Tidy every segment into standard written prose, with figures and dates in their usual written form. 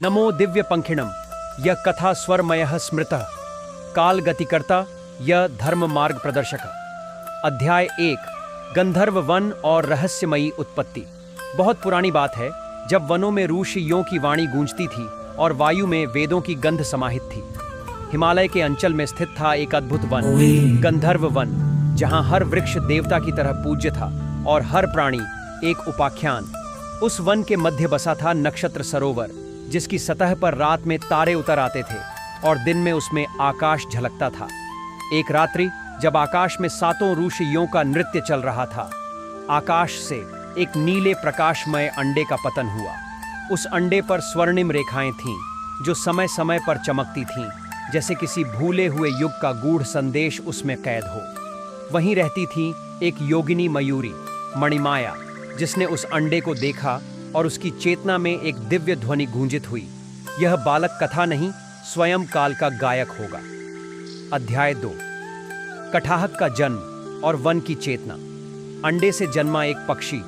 नमो दिव्य पंखिणम यह कथा स्वरमयः स्मृतः काल गतिकर्ता यह धर्म मार्ग प्रदर्शक। अध्याय 1 गंधर्व वन और रहस्यमयी उत्पत्ति। बहुत पुरानी बात है जब वनों में ऋषियों की वाणी गूंजती थी और वायु में वेदों की गंध समाहित थी। हिमालय के अंचल में स्थित था एक अद्भुत वन, गंधर्व वन, जहां हर वृक्ष देवता की तरह पूज्य था और हर प्राणी एक उपाख्यान। उस वन के मध्य बसा था नक्षत्र सरोवर, जिसकी सतह पर रात में तारे उतर आते थे और दिन में उसमें आकाश झलकता था। एक रात्रि जब आकाश में 7 ऋषियों का नृत्य चल रहा था, आकाश से एक नीले प्रकाशमय अंडे का पतन हुआ। उस अंडे पर स्वर्णिम रेखाएं थीं जो समय समय पर चमकती थीं, जैसे किसी भूले हुए युग का गूढ़ संदेश उसमें कैद हो। वहीं रहती थी एक योगिनी मयूरी मणिमाया, जिसने उस अंडे को देखा और उसकी चेतना में एक दिव्य ध्वनि गूंजित हुई, यह बालक कथा नहीं स्वयं काल का गायक होगा। अध्याय 2 कठाहक का जन्म और वन की चेतना। अंडे से जन्मा एक पक्षी,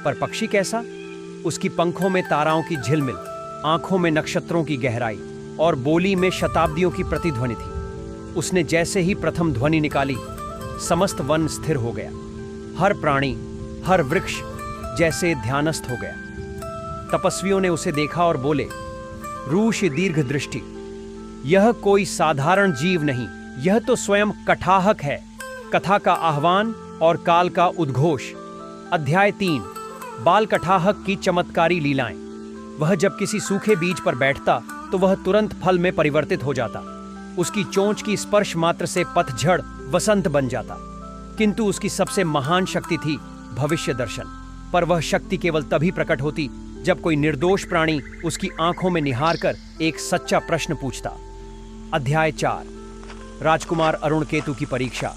पर पक्षी कैसा? उसकी पंखों में ताराओं की झिलमिल, आंखों में नक्षत्रों की गहराई और बोली में शताब्दियों की प्रतिध्वनि थी। उसने जैसे ही प्रथम ध्वनि निकाली, समस्त वन स्थिर हो गया। हर प्राणी, हर वृक्ष जैसे ध्यानस्थ हो गया। तपस्वियों ने उसे देखा और बोले, ऋषि दीर्घ दृष्टि, यह कोई साधारण जीव नहीं, यह तो स्वयं कठाहक है। कथा का आह्वान और काल का उद्घोष। अध्याय 3 बाल कठाहक की चमत्कारी लीलाएं। वह जब किसी सूखे बीज पर बैठता तो वह तुरंत फल में परिवर्तित हो जाता। उसकी चोंच की स्पर्श मात्र से पतझड़ वसंत बन जाता। किंतु उसकी सबसे महान शक्ति थी भविष्य दर्शन। पर वह शक्ति केवल तभी प्रकट होती जब कोई निर्दोष प्राणी उसकी आंखों में निहार कर एक सच्चा प्रश्न पूछता। अध्याय 4 राजकुमार अरुण केतु की परीक्षा।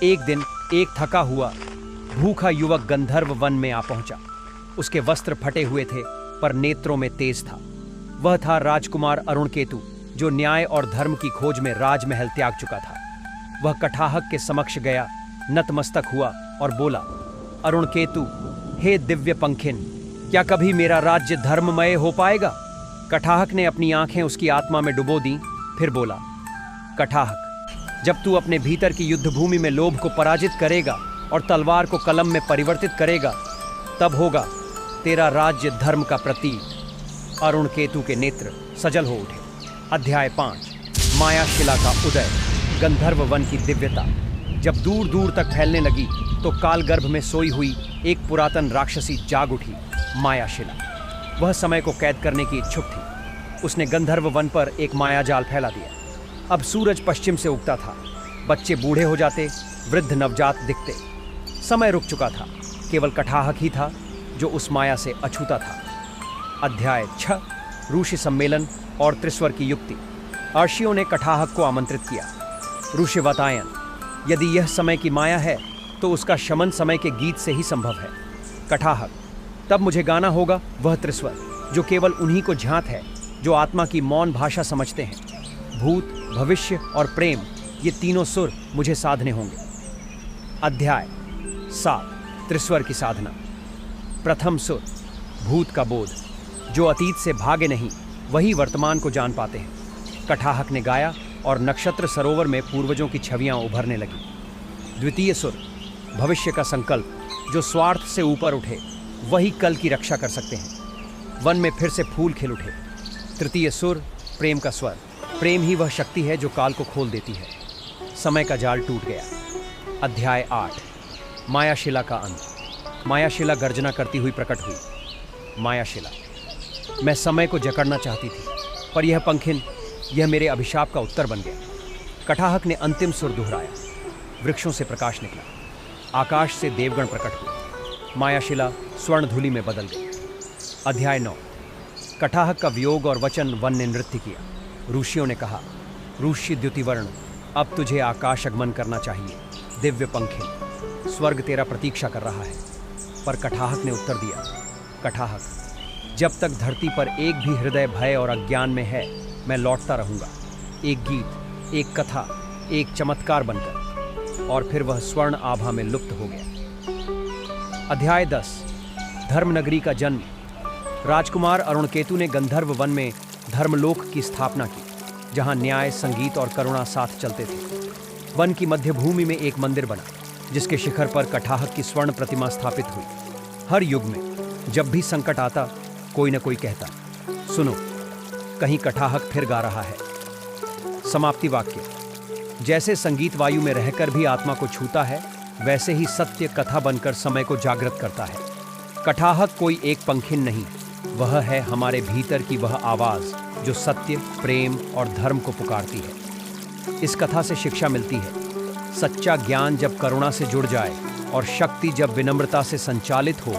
एक दिन एक थका हुआ भूखा युवक गंधर्व वन में आ पहुंचा। उसके वस्त्र फटे हुए थे पर नेत्रों में तेज था। वह था राजकुमार अरुण केतु, जो न्याय और धर्म की खोज में राजमहल त्याग चुका था। वह कठाहक के समक्ष गया, नतमस्तक हुआ और बोला, अरुण केतु, हे दिव्य पंखिन, क्या कभी मेरा राज्य धर्ममय हो पाएगा? कठाहक ने अपनी आंखें उसकी आत्मा में डुबो दी, फिर बोला, कठाहक, जब तू अपने भीतर की युद्ध भूमि में लोभ को पराजित करेगा और तलवार को कलम में परिवर्तित करेगा, तब होगा तेरा राज्य धर्म का प्रतीक। अरुण केतु के नेत्र सजल हो उठे। अध्याय 5 मायाशिला का उदय। गंधर्व वन की दिव्यता जब दूर दूर तक फैलने लगी तो कालगर्भ में सोई हुई एक पुरातन राक्षसी जाग उठी, मायाशिला। वह समय को कैद करने की इच्छुक थी। उसने गंधर्व वन पर एक मायाजाल फैला दिया। अब सूरज पश्चिम से उगता था। बच्चे बूढ़े हो जाते, वृद्ध नवजात दिखते। समय रुक चुका था। केवल कठाहक ही था जो उस माया से अछूता था। अध्याय 6 ऋषि सम्मेलन और त्रिस्वर की युक्ति। अर्षियों ने कठाहक को आमंत्रित किया। ऋषि वातायन, यदि यह समय की माया है तो उसका शमन समय के गीत से ही संभव है। कठाहक, तब मुझे गाना होगा वह त्रिस्वर जो केवल उन्हीं को ज्ञात है जो आत्मा की मौन भाषा समझते हैं। भूत, भविष्य और प्रेम, ये तीनों सुर मुझे साधने होंगे। अध्याय 7 त्रिस्वर की साधना। प्रथम सुर भूत का बोध। जो अतीत से भागे नहीं वही वर्तमान को जान पाते हैं। कठाहक ने गाया और नक्षत्र सरोवर में पूर्वजों की छवियां उभरने लगी। द्वितीय सुर भविष्य का संकल्प। जो स्वार्थ से ऊपर उठे वही कल की रक्षा कर सकते हैं। वन में फिर से फूल खिल उठे। तृतीय सुर प्रेम का स्वर। प्रेम ही वह शक्ति है जो काल को खोल देती है। समय का जाल टूट गया। अध्याय 8 मायाशिला का अंत। मायाशिला गर्जना करती हुई प्रकट हुई। मायाशिला, मैं समय को जकड़ना चाहती थी, पर यह पंखिन, यह मेरे अभिशाप का उत्तर बन गया। कठाहक ने अंतिम सुर दोहराया। वृक्षों से प्रकाश निकला। आकाश से देवगण प्रकट हुए। मायाशिला स्वर्ण धूलि में बदल गई। अध्याय 9 कठाहक का वियोग और वचन वन ने नृत्य किया। ऋषियों ने कहा, ऋषि द्युतिवर्ण, अब तुझे आकाशगमन करना चाहिए। दिव्य पंखिन, स्वर्ग तेरा प्रतीक्षा कर रहा है। पर कठाहक ने उत्तर दिया, कठाहक, जब तक धरती पर एक भी हृदय भय और अज्ञान में है, मैं लौटता रहूंगा। एक गीत, एक कथा, एक चमत्कार बनकर। और फिर वह स्वर्ण आभा में लुप्त हो गया। अध्याय 10 धर्मनगरी का जन्म। राजकुमार अरुण केतु ने गंधर्व वन में धर्मलोक की स्थापना की, जहां न्याय, संगीत और करुणा साथ चलते थे। वन की मध्य भूमि में एक मंदिर बना, जिसके शिखर पर कटाहक की स्वर्ण प्रतिमा स्थापित हुई। हर युग में जब भी संकट आता, कोई न कोई कहता, सुनो, कहीं कटाहक फिर गा रहा है। समाप्ति वाक्य। जैसे संगीत वायु में रहकर भी आत्मा को छूता है, वैसे ही सत्य कथा बनकर समय को जागृत करता है। कटाहक कोई एक पंखिन नहीं, वह है हमारे भीतर की वह आवाज जो सत्य, प्रेम और धर्म को पुकारती है। इस कथा से शिक्षा मिलती है, सच्चा ज्ञान जब करुणा से जुड़ जाए और शक्ति जब विनम्रता से संचालित हो,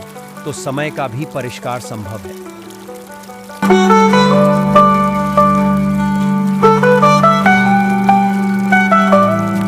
तो समय का भी परिष्कार संभव है।